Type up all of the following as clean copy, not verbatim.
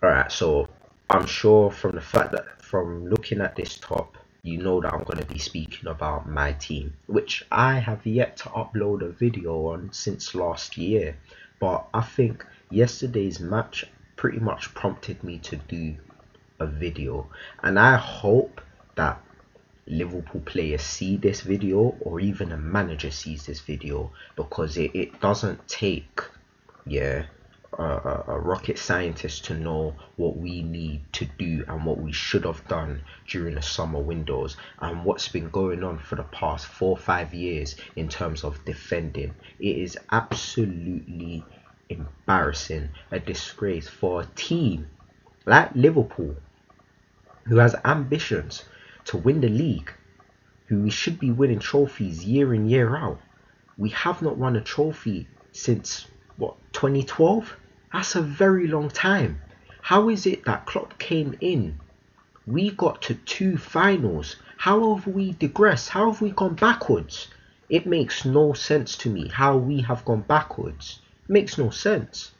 Alright, so I'm sure from the fact that from looking at this top, you know that I'm going to be speaking about my team, which I have yet to upload a video on since last year. But I think yesterday's match pretty much prompted me to do a video, and I hope that Liverpool players see this video, or even a manager sees this video, because it doesn't take, yeah, a rocket scientist to know what we need to do and what we should have done during the summer windows and what's been going on for the past 4 or 5 years in terms of defending. It is absolutely embarrassing, a disgrace for a team like Liverpool, who has ambitions to win the league, who we should be winning trophies year in, year out. We have not won a trophy since, what, 2012? That's a very long time. How is it that Klopp came in? We got to 2 finals. How have we digressed? How have we gone backwards? It makes no sense to me how we have gone backwards. It makes no sense.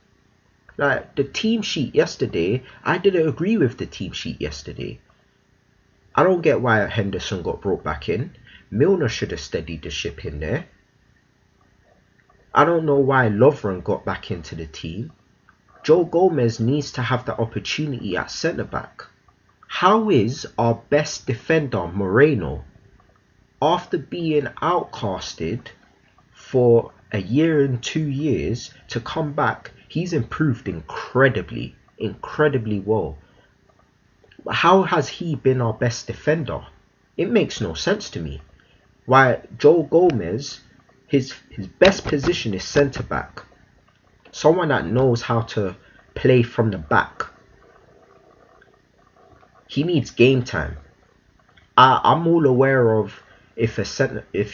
Like, the team sheet yesterday, I didn't agree with the team sheet yesterday. I don't get why Henderson got brought back in. Milner should have steadied the ship in there. I don't know why Lovren got back into the team. Joe Gomez needs to have the opportunity at centre-back. How is our best defender, Moreno, after being outcasted for a year and 2 years, to come back? He's improved incredibly well. How has he been our best defender? It makes no sense to me. Why Joe Gomez, his best position is centre back. Someone that knows how to play from the back. He needs game time. I'm all aware of if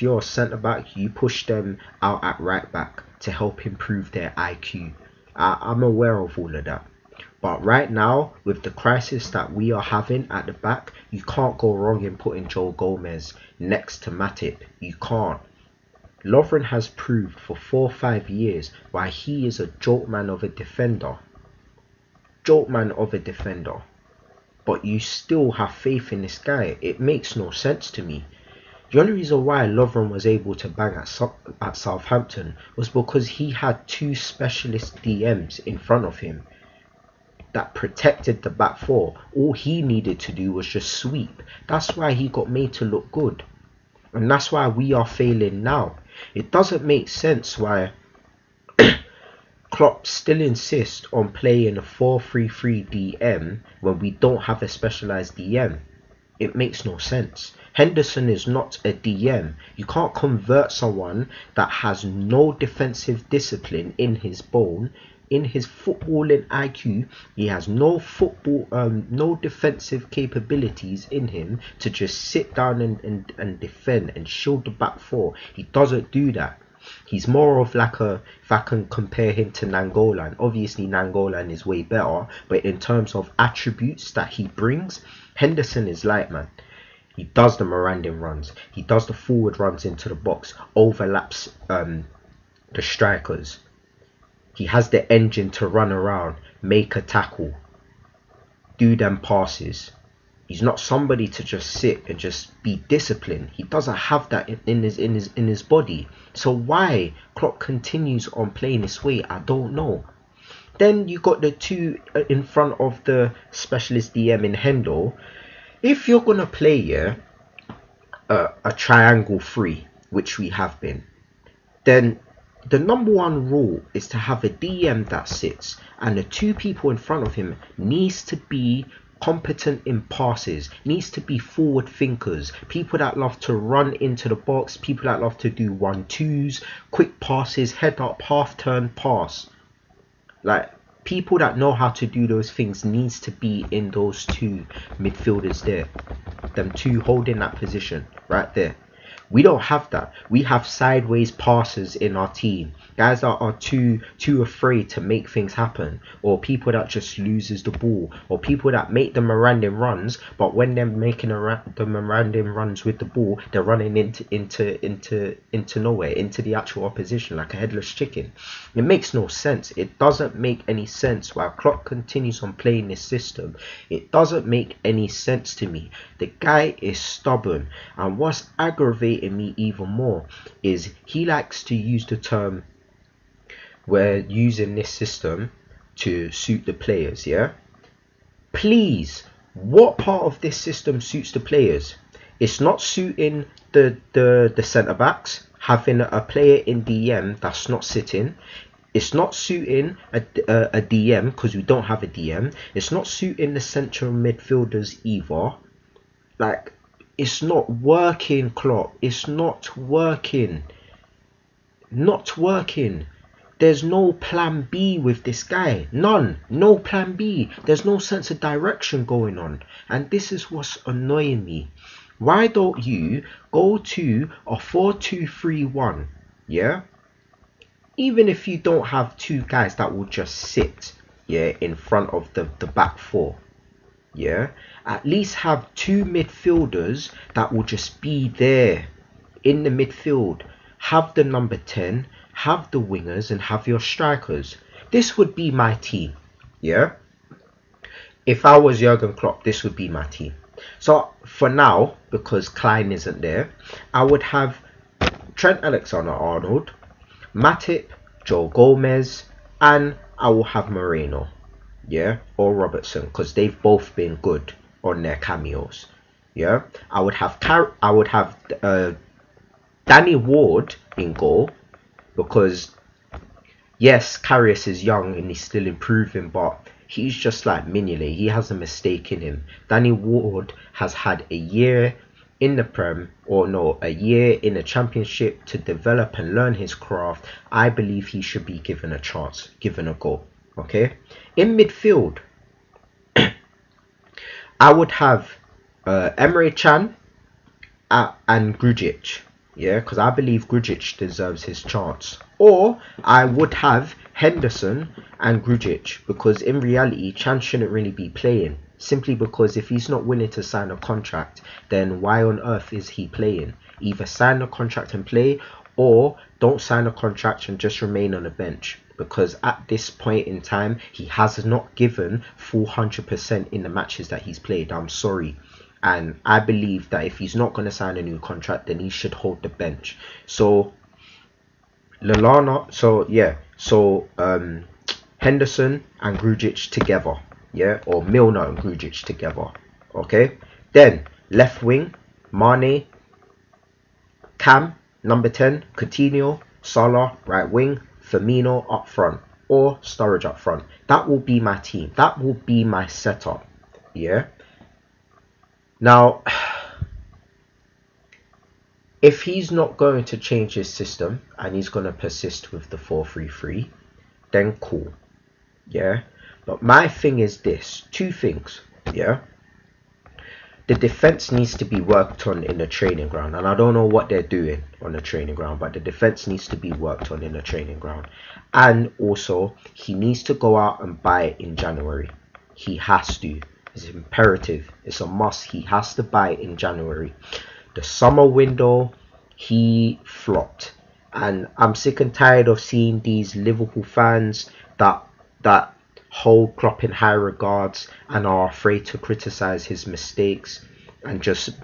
you're a centre back, you push them out at right back to help improve their IQ. I'm aware of all of that. But right now, with the crisis that we are having at the back, you can't go wrong in putting Joe Gomez next to Matip. You can't. Lovren has proved for 4 or 5 years why he is a jokeman of a defender. But you still have faith in this guy. It makes no sense to me. The only reason why Lovren was able to bang at Southampton was because he had 2 specialist DMs in front of him that protected the back four. All he needed to do was just sweep. That's why he got made to look good. And that's why we are failing now. It doesn't make sense why Klopp still insists on playing a 4-3-3 DM when we don't have a specialised DM. It makes no sense. Henderson is not a DM. You can't convert someone that has no defensive discipline in his bone, in his footballing IQ. He has no defensive capabilities in him to just sit down and defend and shield the back four. He doesn't do that. He's more of like if I can compare him to Nangolan, obviously Nangolan is way better, but in terms of attributes that he brings, Henderson is light, man. He does the Mirandan runs, he does the forward runs into the box, overlaps the strikers. He has the engine to run around, make a tackle, do them passes. He's not somebody to just sit and just be disciplined. He doesn't have that in his body. So why Klopp continues on playing this way, I don't know. Then you got the 2 in front of the specialist DM in Hendo. If you're gonna play a triangle 3, which we have been, then the number 1 rule is to have a DM that sits, and the 2 people in front of him needs to be competent in passes, needs to be forward thinkers, people that love to run into the box, people that love to do 1-2s, quick passes, head up, half turn pass. Like, people that know how to do those things needs to be in those 2 midfielders there, them 2 holding that position right there. We don't have that. We have sideways passers in our team. Guys that are too afraid to make things happen, or people that just loses the ball, or people that make the Mirandin runs, but when they're making the Mirandin runs with the ball, they're running into nowhere, into the actual opposition like a headless chicken. It makes no sense. It doesn't make any sense while Klopp continues on playing this system. It doesn't make any sense to me. The guy is stubborn, and what's aggravating me even more is he likes to use the term, we're using this system to suit the players. Yeah, please, what part of this system suits the players? It's not suiting the centre backs, having a player in DM that's not sitting. It's not suiting a DM because we don't have a DM. It's not suiting the central midfielders either. Like, it's not working, Klopp. It's not working. Not working. There's no plan B with this guy. None. No plan B. There's no sense of direction going on. And this is what's annoying me. Why don't you go to a 4-2-3-1? Yeah? Even if you don't have two guys that will just sit, yeah, in front of the back four. Yeah? At least have two midfielders that will just be there in the midfield. Have the number 10, have the wingers, and have your strikers. This would be my team. Yeah? If I was Jurgen Klopp, this would be my team. So for now, because Klein isn't there, I would have Trent Alexander-Arnold, Matip, Joe Gomez, and I will have Moreno. Yeah? Or Robertson, because they've both been good on their cameos. Yeah? I would have Danny Ward in goal, because yes, Karius is young and he's still improving, but he's just like Mignolet. He has a mistake in him. Danny Ward has had a year in the Prem, or no, a year in the Championship to develop and learn his craft. I believe he should be given a chance, given a go. Okay? In midfield, I would have Emre Can and Grujic. Yeah, because I believe Grujic deserves his chance. Or I would have Henderson and Grujic, because in reality, Can shouldn't really be playing. Simply because if he's not willing to sign a contract, then why on earth is he playing? Either sign a contract and play, or don't sign a contract and just remain on the bench. Because at this point in time, he has not given full 100% in the matches that he's played. I'm sorry. And I believe that if he's not going to sign a new contract, then he should hold the bench. So, Henderson and Grujic together. Yeah, or Milner and Grujic together. Okay. Then, left wing, Mane, Cam, number 10, Coutinho, Salah, right wing, Firmino up front, or Sturridge up front. That will be my team. That will be my setup. Yeah. Now, if he's not going to change his system and he's going to persist with the 4-3-3, then cool. Yeah. But my thing is this. Two things. Yeah. The defense needs to be worked on in the training ground. And I don't know what they're doing on the training ground, but the defense needs to be worked on in the training ground. And also, he needs to go out and buy it in January. He has to. It's imperative. It's a must. He has to buy it in January. The summer window, he flopped. And I'm sick and tired of seeing these Liverpool fans that hold Klopp in high regards and are afraid to criticize his mistakes and just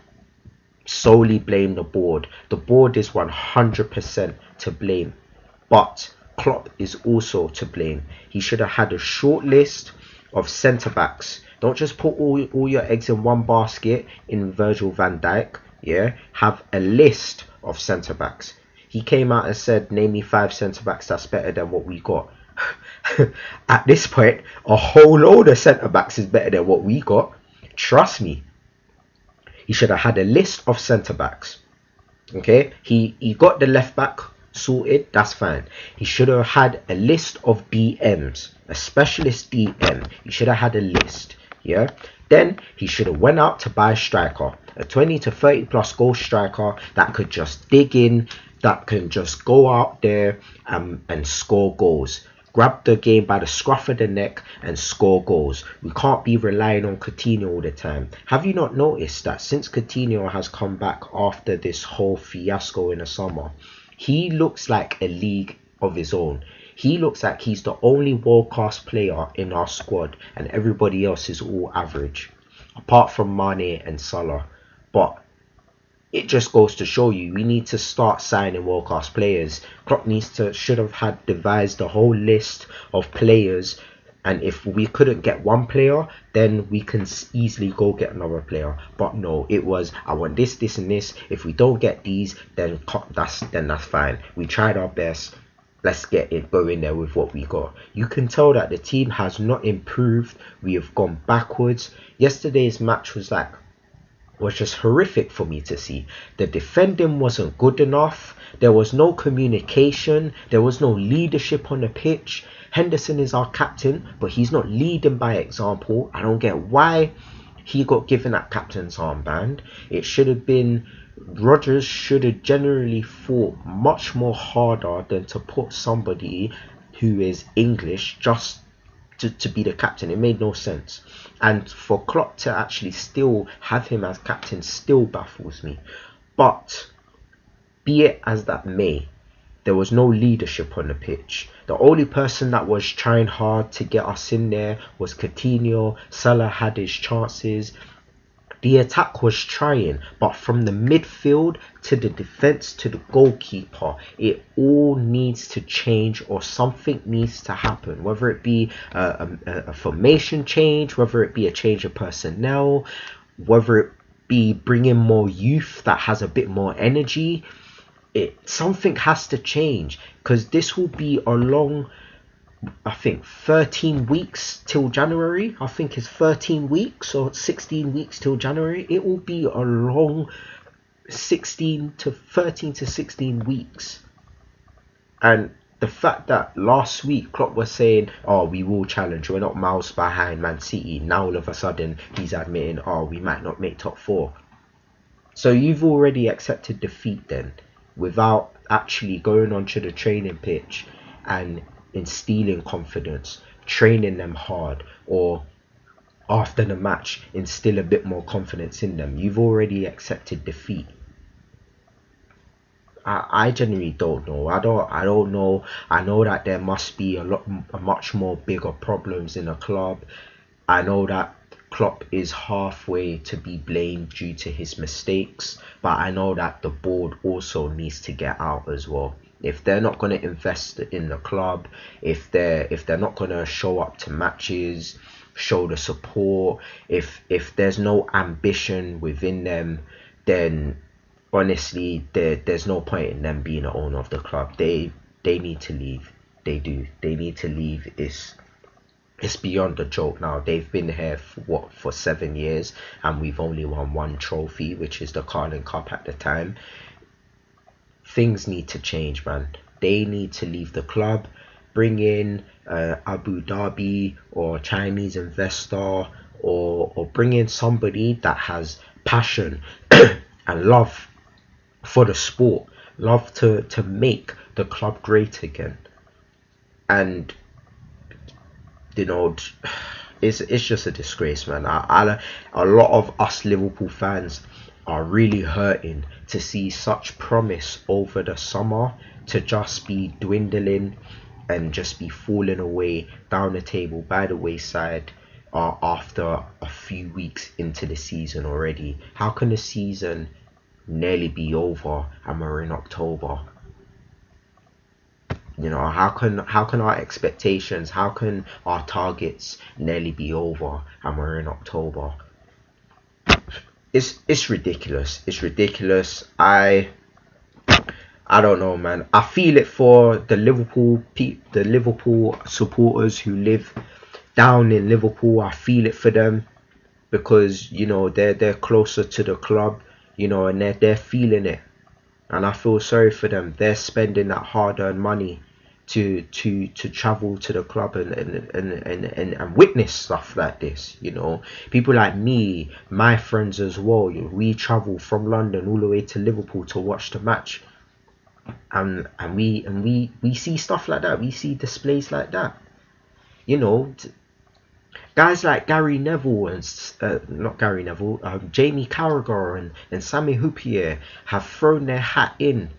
solely blame the board. The board is 100% to blame, but Klopp is also to blame. He should have had a short list of centre backs. Don't just put all your eggs in one basket in Virgil van Dijk. Yeah, have a list of centre backs. He came out and said, name me 5 centre backs that's better than what we got. At this point, a whole load of centre backs is better than what we got. Trust me. He should have had a list of centre backs. Okay, he got the left back sorted. That's fine. He should have had a list of DMs, a specialist DM. He should have had a list. Yeah. Then he should have went out to buy a striker, a 20 to 30 plus goal striker that could just dig in, that can just go out there and score goals. Grab the game by the scruff of the neck and score goals. We can't be relying on Coutinho all the time. Have you not noticed that since Coutinho has come back after this whole fiasco in the summer, he looks like a league of his own? He looks like he's the only world-class player in our squad, and everybody else is all average, apart from Mane and Salah. But it just goes to show you, we need to start signing world-class players. Klopp should have had devised a whole list of players, and if we couldn't get one player, then we can easily go get another player. But no, it was, I want this, this, and this. If we don't get these, then that's fine. We tried our best. Let's get it going there with what we got. You can tell that the team has not improved. We have gone backwards. Yesterday's match was just horrific for me to see. The defending wasn't good enough. There was no communication. There was no leadership on the pitch. Henderson is our captain, but he's not leading by example. I don't get why he got given that captain's armband. It should have been, Rodgers should have generally fought much more harder than to put somebody who is English just to be the captain. It made no sense. And for Klopp to actually still have him as captain still baffles me. But be it as that may, there was no leadership on the pitch. The only person that was trying hard to get us in there was Coutinho. Salah had his chances. The attack was trying, but from the midfield to the defense to the goalkeeper, it all needs to change, or something needs to happen. Whether it be a formation change, whether it be a change of personnel, whether it be bringing more youth that has a bit more energy, something has to change, because this will be a long, I think 13 weeks till January. I think it's 13 weeks or 16 weeks till January. It will be a long 13 to 16 weeks. And the fact that last week Klopp was saying, oh, we will challenge, we're not miles behind Man City. Now all of a sudden he's admitting, oh, we might not make top 4. So you've already accepted defeat then, without actually going onto the training pitch and instilling confidence, training them hard, or after the match instill a bit more confidence in them. You've already accepted defeat. I genuinely don't know. I don't know. I know that there must be much more bigger problems in the club. I know that Klopp is halfway to be blamed due to his mistakes, but I know that the board also needs to get out as well. If they're not going to invest in the club, if they're not going to show up to matches, show the support, if there's no ambition within them, then honestly there's no point in them being the owner of the club. They need to leave. They need to leave. It's beyond a joke now. They've been here for 7 years, and we've only won one trophy, which is the Carling Cup at the time. Things need to change, man. They need to leave the club, bring in Abu Dhabi or Chinese investor, or bring in somebody that has passion and love for the sport, love to make the club great again. And you know, it's just a disgrace, man. A lot of us Liverpool fans are really hurting to see such promise over the summer to just be dwindling and just be falling away down the table by the wayside after a few weeks into the season already. How can the season nearly be over and we're in October? You know, how can our expectations, how can our targets nearly be over and we're in October? It's ridiculous. It's ridiculous. I don't know, man. I feel it for the Liverpool supporters who live down in Liverpool. I feel it for them, because you know they're closer to the club, you know, and they're feeling it. And I feel sorry for them. They're spending that hard-earned money to travel to the club and witness stuff like this. You know, people like me, my friends as well, we travel from London all the way to Liverpool to watch the match, and we see stuff like that, we see displays like that. You know, guys like Gary Neville and not Gary Neville, Jamie Carragher and Sami Hyypiä have thrown their hat in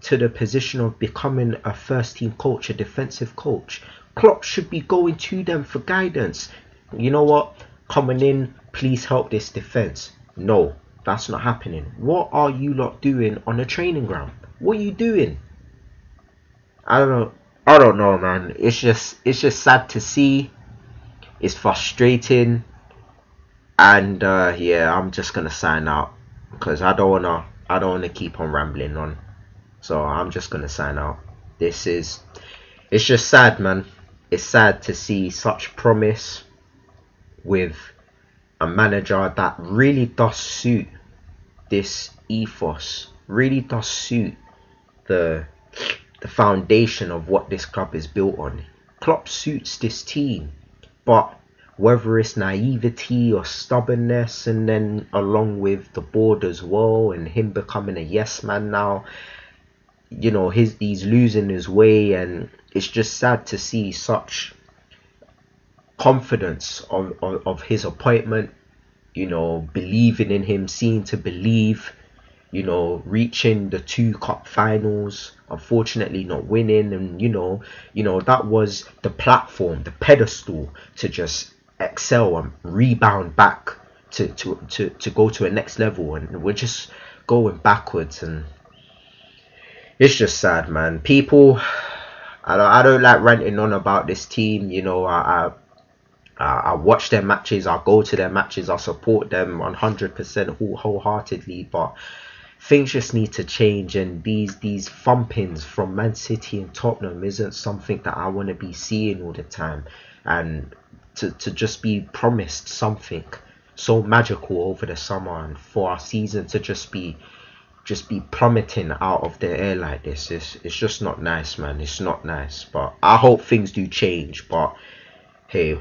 to the position of becoming a first team coach, a defensive coach. Klopp should be going to them for guidance. You know what? Coming in, please help this defense. No, that's not happening. What are you lot doing on the training ground? What are you doing? I don't know, man. It's just sad to see. It's frustrating, and yeah, I'm just gonna sign out because I don't wanna keep on rambling on. So I'm just gonna sign out. It's just sad, man. It's sad to see such promise with a manager that really does suit this ethos, really does suit the foundation of what this club is built on. Klopp suits this team, but whether it's naivety or stubbornness, and then along with the board as well, and him becoming a yes man now, you know, he's losing his way, and it's just sad to see such confidence of his appointment, you know, believing in him, seeing to believe, you know, reaching the 2 cup finals, unfortunately not winning. And you know that was the platform, the pedestal to just excel and rebound back to go to a next level, and we're just going backwards. And it's just sad, man. People, I don't like ranting on about this team. You know, I watch their matches, I go to their matches, I support them 100% wholeheartedly, but things just need to change, and these thumpings from Man City and Tottenham isn't something that I want to be seeing all the time. And to just be promised something so magical over the summer, and for our season to just be plummeting out of the air like this, it's just not nice, man. It's not nice. But I hope things do change. But hey,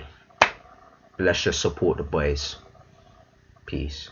let's just support the boys. Peace.